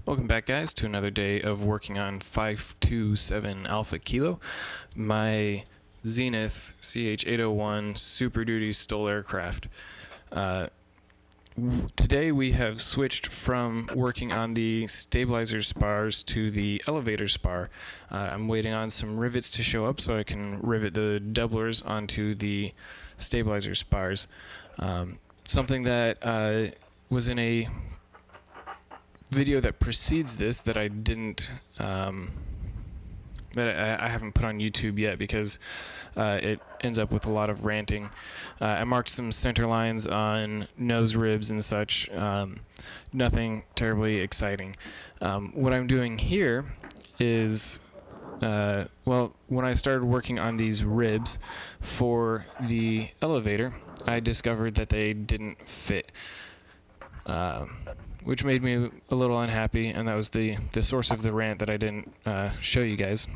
Welcome back, guys, to another day of working on 527 Alpha Kilo, my Zenith CH-801 Super Duty STOL aircraft. Today we have switched from working on the stabilizer spars to the elevator spar. I'm waiting on some rivets to show up so I can rivet the doublers onto the stabilizer spars. Something that was in a video that precedes this that I didn't that I haven't put on YouTube yet because it ends up with a lot of ranting. I marked some center lines on nose ribs and such. Nothing terribly exciting. What I'm doing here is well, when I started working on these ribs for the elevator, I discovered that they didn't fit. Which made me a little unhappy, and that was the source of the rant that I didn't show you guys.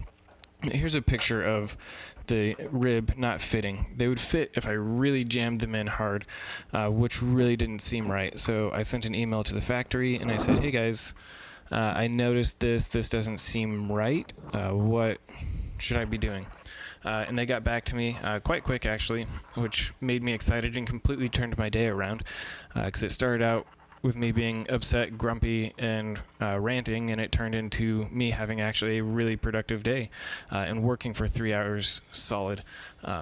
Here's a picture of the rib not fitting. They would fit if I really jammed them in hard, which really didn't seem right. So I sent an email to the factory and I said, hey guys, I noticed this doesn't seem right. What should I be doing? And they got back to me quite quick, actually, which made me excited and completely turned my day around, because it started out with me being upset, grumpy, and ranting, and it turned into me having actually a really productive day and working for 3 hours solid.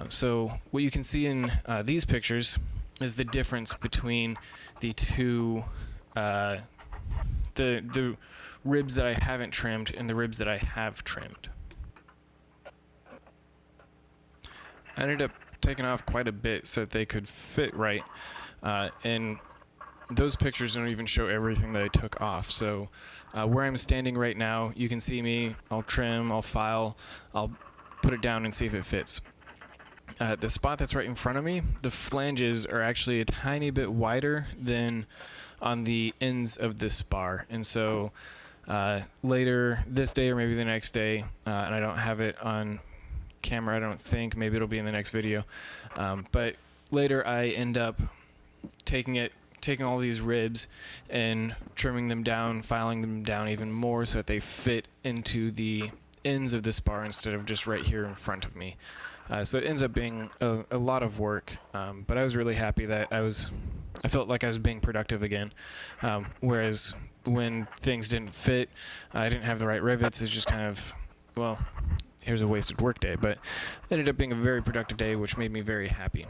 So what you can see in these pictures is the difference between the two, the ribs that I haven't trimmed and the ribs that I have trimmed. I ended up taking off quite a bit so that they could fit right, and those pictures don't even show everything that I took off. So where I'm standing right now, you can see me. I'll trim, I'll file, I'll put it down and see if it fits. The spot that's right in front of me, the flanges are actually a tiny bit wider than on the ends of this spar. And so later this day or maybe the next day, and I don't have it on camera, I don't think, maybe it'll be in the next video, but later I end up taking all these ribs and trimming them down, filing them down even more so that they fit into the ends of the spar instead of just right here in front of me. So it ends up being a lot of work, but I was really happy that I felt like I was being productive again, whereas when things didn't fit, I didn't have the right rivets, it's just kind of, well, here's a wasted work day, but it ended up being a very productive day, which made me very happy.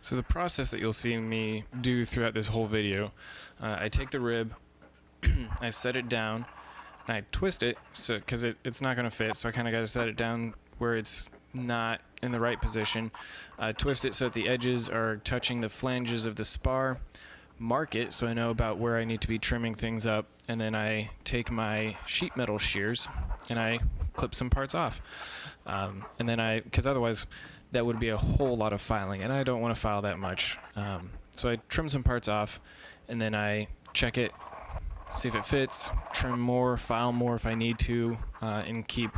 So the process that you'll see me do throughout this whole video, I take the rib, I set it down, and I twist it, so because it's not going to fit, so I kind of got to set it down where it's not in the right position. Twist it so that the edges are touching the flanges of the spar, mark it so I know about where I need to be trimming things up, and then I take my sheet metal shears and I clip some parts off. And then because otherwise that would be a whole lot of filing, and I don't want to file that much. So I trim some parts off, and then I check it, see if it fits, trim more, file more if I need to, and keep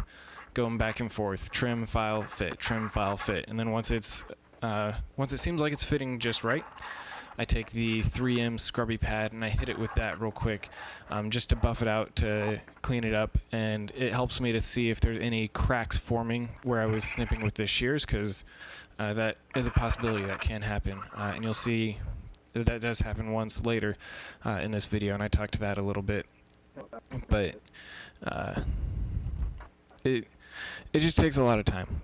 going back and forth. Trim, file, fit, trim, file, fit. And then once it seems like it's fitting just right, I take the 3M scrubby pad and I hit it with that real quick, just to buff it out, to clean it up, and it helps me to see if there's any cracks forming where I was snipping with the shears, because that is a possibility that can happen, and you'll see that does happen once later in this video, and I talked to that a little bit, but it just takes a lot of time.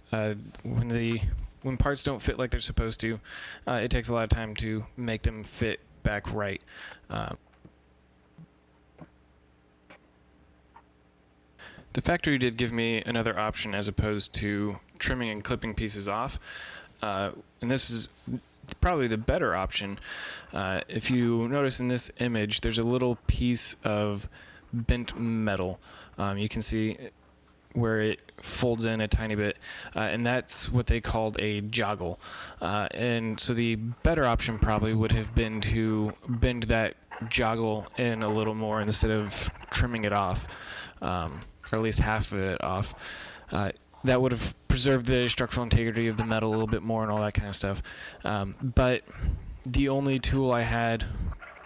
When parts don't fit like they're supposed to, it takes a lot of time to make them fit back right. The factory did give me another option as opposed to trimming and clipping pieces off, and this is probably the better option. If you notice in this image, there's a little piece of bent metal. You can see where it folds in a tiny bit, and that's what they called a joggle. And so the better option probably would have been to bend that joggle in a little more instead of trimming it off, or at least half of it off. That would have preserved the structural integrity of the metal a little bit more and all that kind of stuff. But the only tool I had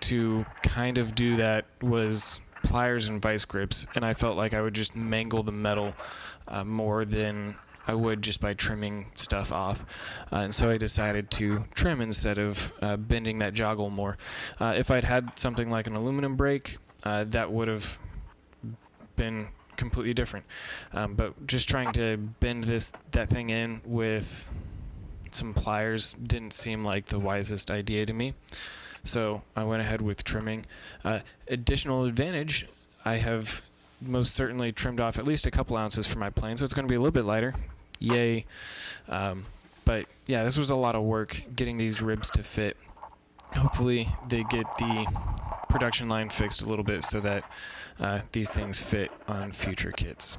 to kind of do that was pliers and vice grips, and I felt like I would just mangle the metal more than I would just by trimming stuff off. And so I decided to trim instead of bending that joggle more. If I'd had something like an aluminum brake, that would have been completely different. But just trying to bend that thing in with some pliers didn't seem like the wisest idea to me. So I went ahead with trimming. Additional advantage, I have most certainly trimmed off at least a couple ounces for my plane, so it's going to be a little bit lighter. Yay. But yeah, this was a lot of work getting these ribs to fit. Hopefully they get the production line fixed a little bit so that these things fit on future kits.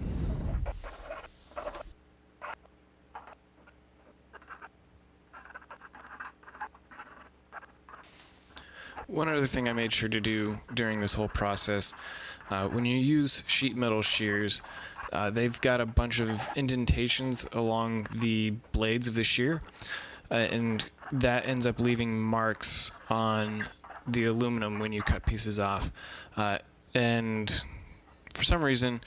One other thing I made sure to do during this whole process, when you use sheet metal shears, they've got a bunch of indentations along the blades of the shear, and that ends up leaving marks on the aluminum when you cut pieces off. And for some reason,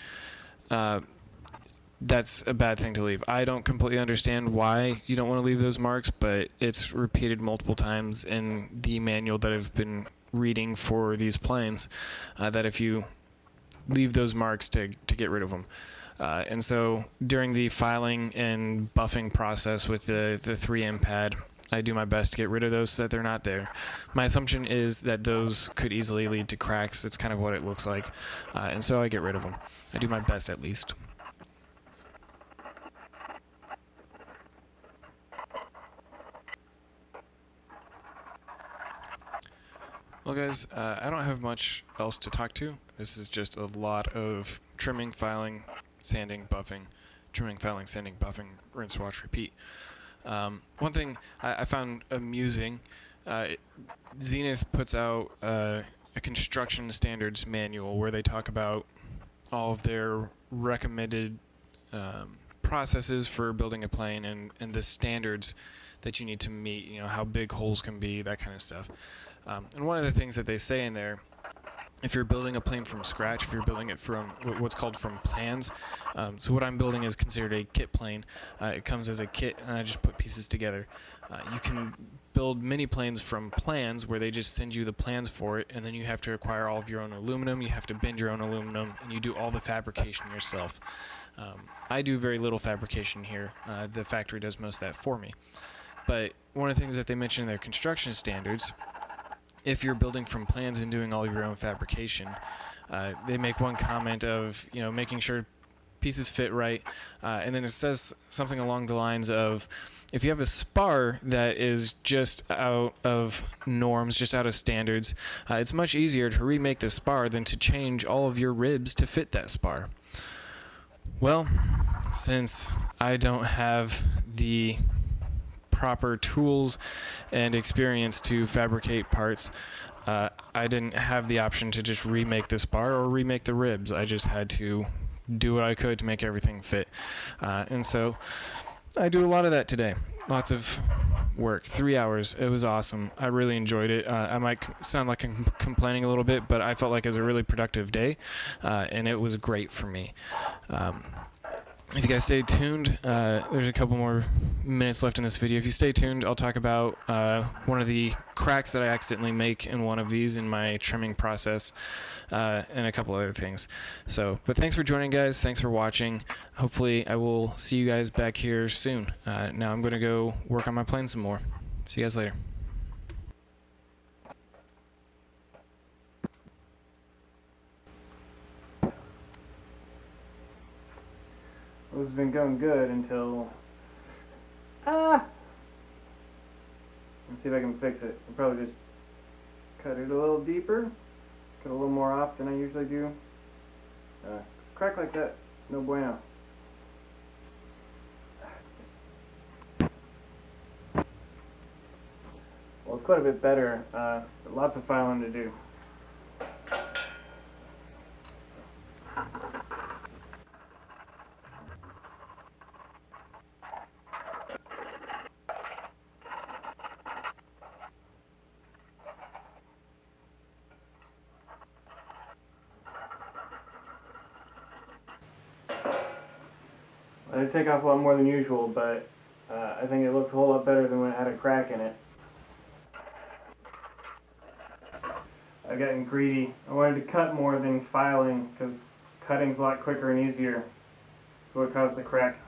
that's a bad thing to leave. I don't completely understand why you don't want to leave those marks, but it's repeated multiple times in the manual that I've been reading for these planes, that if you leave those marks to get rid of them. And so during the filing and buffing process with the 3M pad, I do my best to get rid of those so that they're not there. My assumption is that those could easily lead to cracks. It's kind of what it looks like. And so I get rid of them. I do my best at least. Well guys, I don't have much else to talk to. This is just a lot of trimming, filing, sanding, buffing, trimming, filing, sanding, buffing, rinse, wash, repeat. One thing I found amusing, Zenith puts out a construction standards manual where they talk about all of their recommended processes for building a plane and the standards that you need to meet, you know, how big holes can be, that kind of stuff. And one of the things that they say in there, if you're building a plane from scratch, if you're building it from what's called from plans, so what I'm building is considered a kit plane. It comes as a kit, and I just put pieces together. You can build mini planes from plans where they just send you the plans for it, and then you have to acquire all of your own aluminum, you have to bend your own aluminum, and you do all the fabrication yourself. I do very little fabrication here. The factory does most of that for me. But one of the things that they mention in their construction standards, if you're building from plans and doing all your own fabrication, they make one comment of, you know, making sure pieces fit right, and then it says something along the lines of, if you have a spar that is just out of norms, just out of standards, it's much easier to remake the spar than to change all of your ribs to fit that spar. Well, since I don't have the proper tools and experience to fabricate parts, I didn't have the option to just remake the spar or remake the ribs. I just had to do what I could to make everything fit. And so I do a lot of that today. Lots of work. 3 hours. It was awesome. I really enjoyed it. I might sound like I'm complaining a little bit, but I felt like it was a really productive day, and it was great for me. If you guys stay tuned, there's a couple more minutes left in this video. If you stay tuned, I'll talk about one of the cracks that I accidentally make in one of these in my trimming process, and a couple other things. But thanks for joining, guys. Thanks for watching. Hopefully I will see you guys back here soon. Now I'm going to go work on my plane some more. See you guys later. This has been going good until... Let's see if I can fix it. I'll probably just cut it a little deeper, cut a little more off than I usually do. Crack like that, no bueno. Well, it's quite a bit better, but lots of filing to do. I did take off a lot more than usual, but I think it looks a whole lot better than when it had a crack in it. I've gotten greedy. I wanted to cut more than filing because cutting's a lot quicker and easier. That's what caused the crack.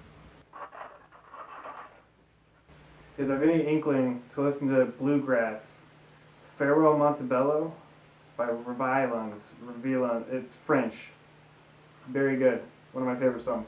If I've any inkling to listen to bluegrass, Farewell Montebello by Revilons. It's French. Very good. One of my favorite songs.